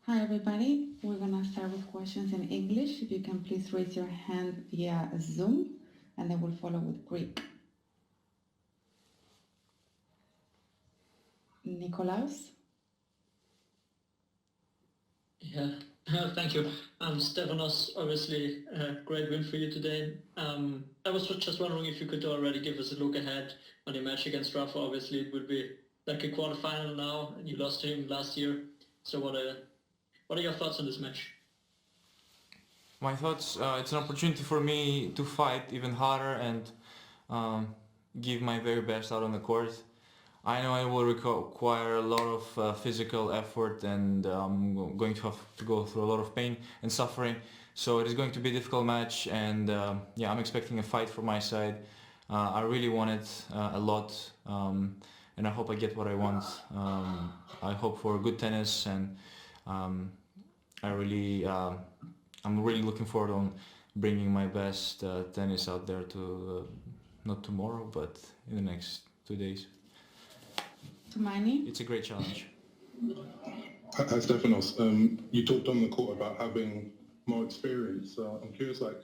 Hi everybody, we're gonna start with questions in English. If you can please raise your hand via Zoom and then we'll follow with Greek. Nikolaos? Yeah, thank you. Stefanos, obviously a great win for you today. I was just wondering if you could already give us a look ahead on your match against Rafa. Obviously, it will be like a quarterfinal now, and you lost to him last year. So what are your thoughts on this match? My thoughts, it's an opportunity for me to fight even harder and give my very best out on the court. I know it will require a lot of physical effort and I'm going to have to go through a lot of pain and suffering. So it is going to be a difficult match and yeah, I'm expecting a fight from my side. I really want it a lot and I hope I get what I want. I hope for good tennis and I'm really looking forward on bringing my best tennis out there to not tomorrow but in the next 2 days. Tumani? It's a great challenge. Hi, Stefanos. You talked on the court about having more experience. I'm curious, like,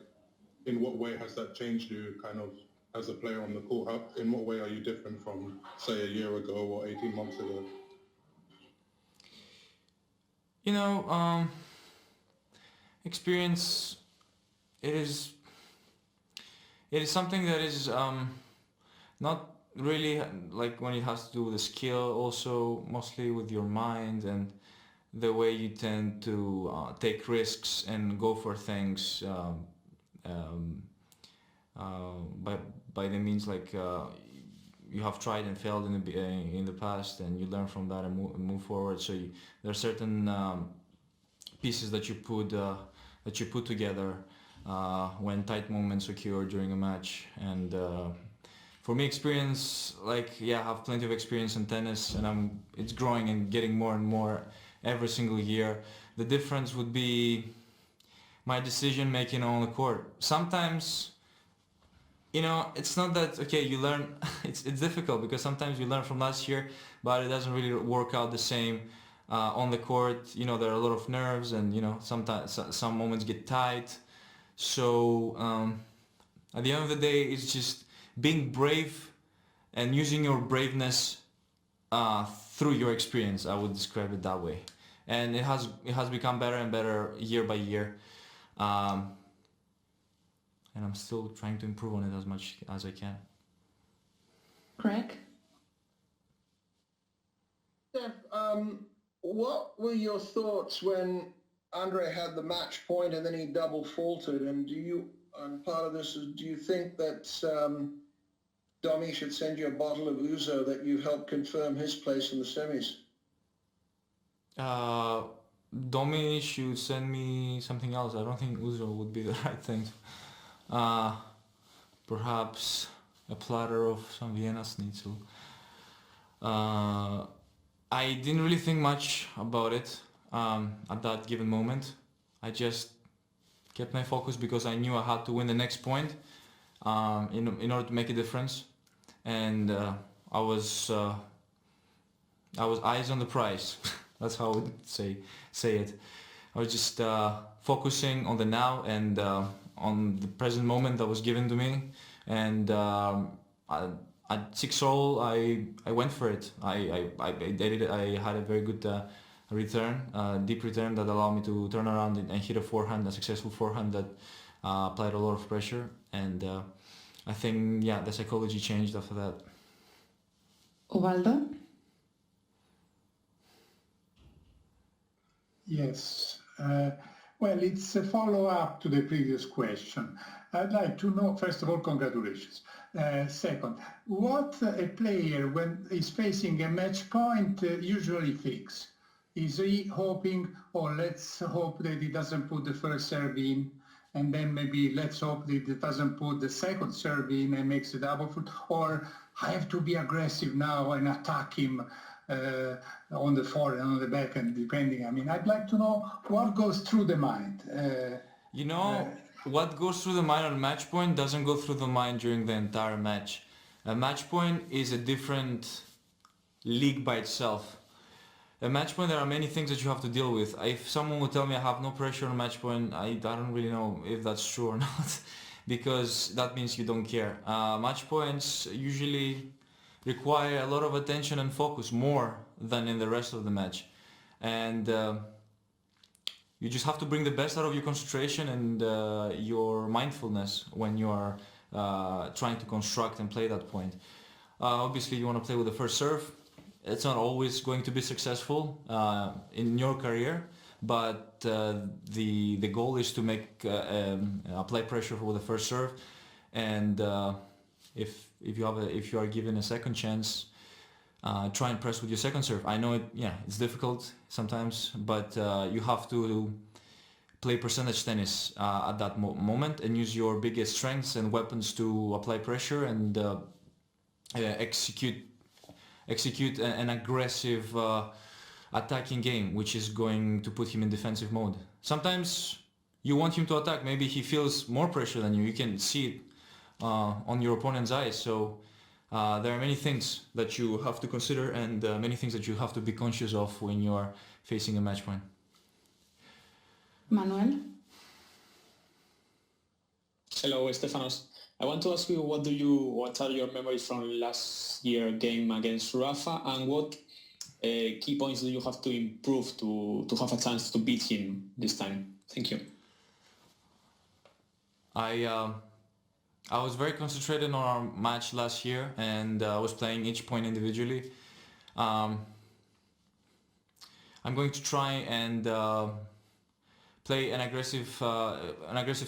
in what way has that changed you, kind of, as a player on the court? In what way are you different from, say, a year ago or 18 months ago? You know, experience. It is something that is not really like when it has to do with the skill, also mostly with your mind and the way you tend to take risks and go for things um, by the means like you have tried and failed in the past and you learn from that and move forward. So there are certain pieces that you put together when tight moments occur during a match and for me, experience, like, yeah, I have plenty of experience in tennis and it's growing and getting more and more every single year. The difference would be my decision making on the court. Sometimes, you know, it's not that, okay, you learn, it's difficult because sometimes you learn from last year, but it doesn't really work out the same on the court. You know, there are a lot of nerves and, you know, sometimes some moments get tight. So at the end of the day, it's just being brave and using your braveness through your experience. I would describe it that way, and it has become better and better year by year, and I'm still trying to improve on it as much as I can. Craig? Steph, what were your thoughts when Andre had the match point and then he double faulted? And part of this is, do you think that Domi should send you a bottle of ouzo that you helped confirm his place in the semis? Domi should send me something else. I don't think ouzo would be the right thing. Perhaps a platter of some Vienna schnitzel. I didn't really think much about it at that given moment. I just kept my focus because I knew I had to win the next point in order to make a difference, and I was eyes on the prize. That's how I would say it. I was just focusing on the now and on the present moment that was given to me, and at 6-all I went for it. I did it. I had a very good return, deep return that allowed me to turn around and hit a successful forehand that applied a lot of pressure, and I think, yeah, the psychology changed after that. Ubaldo? Yes. Well, it's a follow-up to the previous question. I'd like to know, first of all, congratulations. Second, what a player, when he's facing a match point, usually thinks? Is he hoping, or let's hope that he doesn't put the first serve in, and then maybe let's hope that he doesn't put the second serve in and makes a double fault, or I have to be aggressive now and attack him on the forehand, on the backhand, depending. I mean, I'd like to know what goes through the mind. What goes through the mind on match point doesn't go through the mind during the entire match. A match point is a different league by itself. At match point, there are many things that you have to deal with. If someone would tell me I have no pressure on match point, I don't really know if that's true or not, because that means you don't care. Match points usually require a lot of attention and focus, more than in the rest of the match. And you just have to bring the best out of your concentration and your mindfulness when you are trying to construct and play that point. Obviously, you want to play with the first serve. It's not always going to be successful in your career, but the goal is to make apply pressure with the first serve, and if you are given a second chance, try and press with your second serve. I know it's difficult sometimes, but you have to play percentage tennis at that moment and use your biggest strengths and weapons to apply pressure and execute an aggressive attacking game, which is going to put him in defensive mode. Sometimes you want him to attack. Maybe he feels more pressure than you. You can see it on your opponent's eyes. So there are many things that you have to consider and many things that you have to be conscious of when you are facing a match point. Manuel? Hello, Stefanos. I want to ask you what are your memories from last year game against Rafa, and what key points do you have to improve to have a chance to beat him this time? Thank you. I was very concentrated on our match last year, and I was playing each point individually. I'm going to try and play an aggressive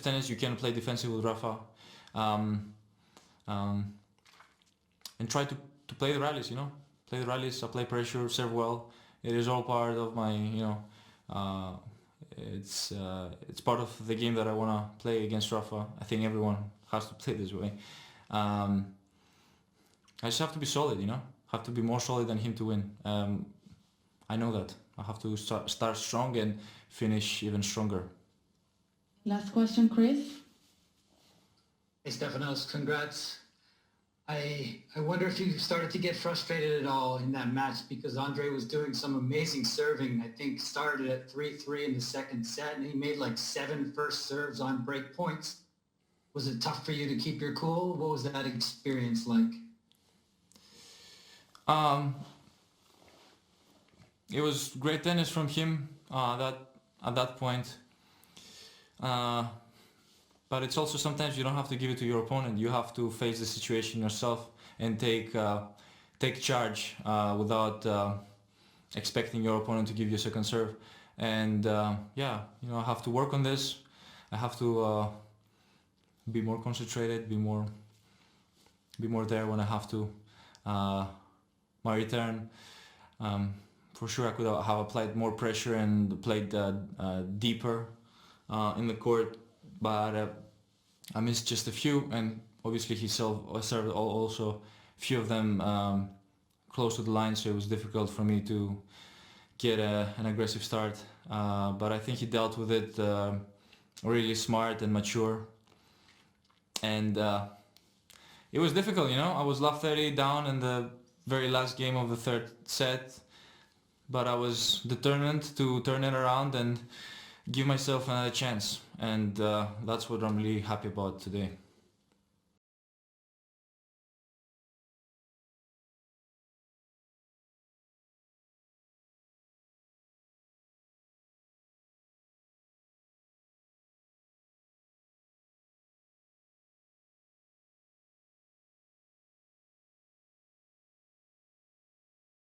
tennis. You can play defensive with Rafa, and try to play the rallies. Play the rallies, apply pressure, serve well. It is all part of my, it's part of the game that I want to play against Rafa. I think everyone has to play this way. I just have to be solid, have to be more solid than him to win. I know that. I have to start strong and finish even stronger. Last question, Chris. Hey Stefanos, congrats. I wonder if you started to get frustrated at all in that match, because Andre was doing some amazing serving. I think started at 3-3 in the second set, and he made like 7 first serves on break points. Was it tough for you to keep your cool? What was that experience like? It was great tennis from him at that point. But it's also sometimes you don't have to give it to your opponent. You have to face the situation yourself and take charge without expecting your opponent to give you a second serve. And I have to work on this. I have to be more concentrated, be more there when I have to. My return, for sure, I could have applied more pressure and played deeper in the court, but I missed just a few, and obviously he served also a few of them close to the line, so it was difficult for me to get an aggressive start. But I think he dealt with it really smart and mature, and it was difficult. I was love 30 down in the very last game of the third set, but I was determined to turn it around and give myself another chance, and that's what I'm really happy about today.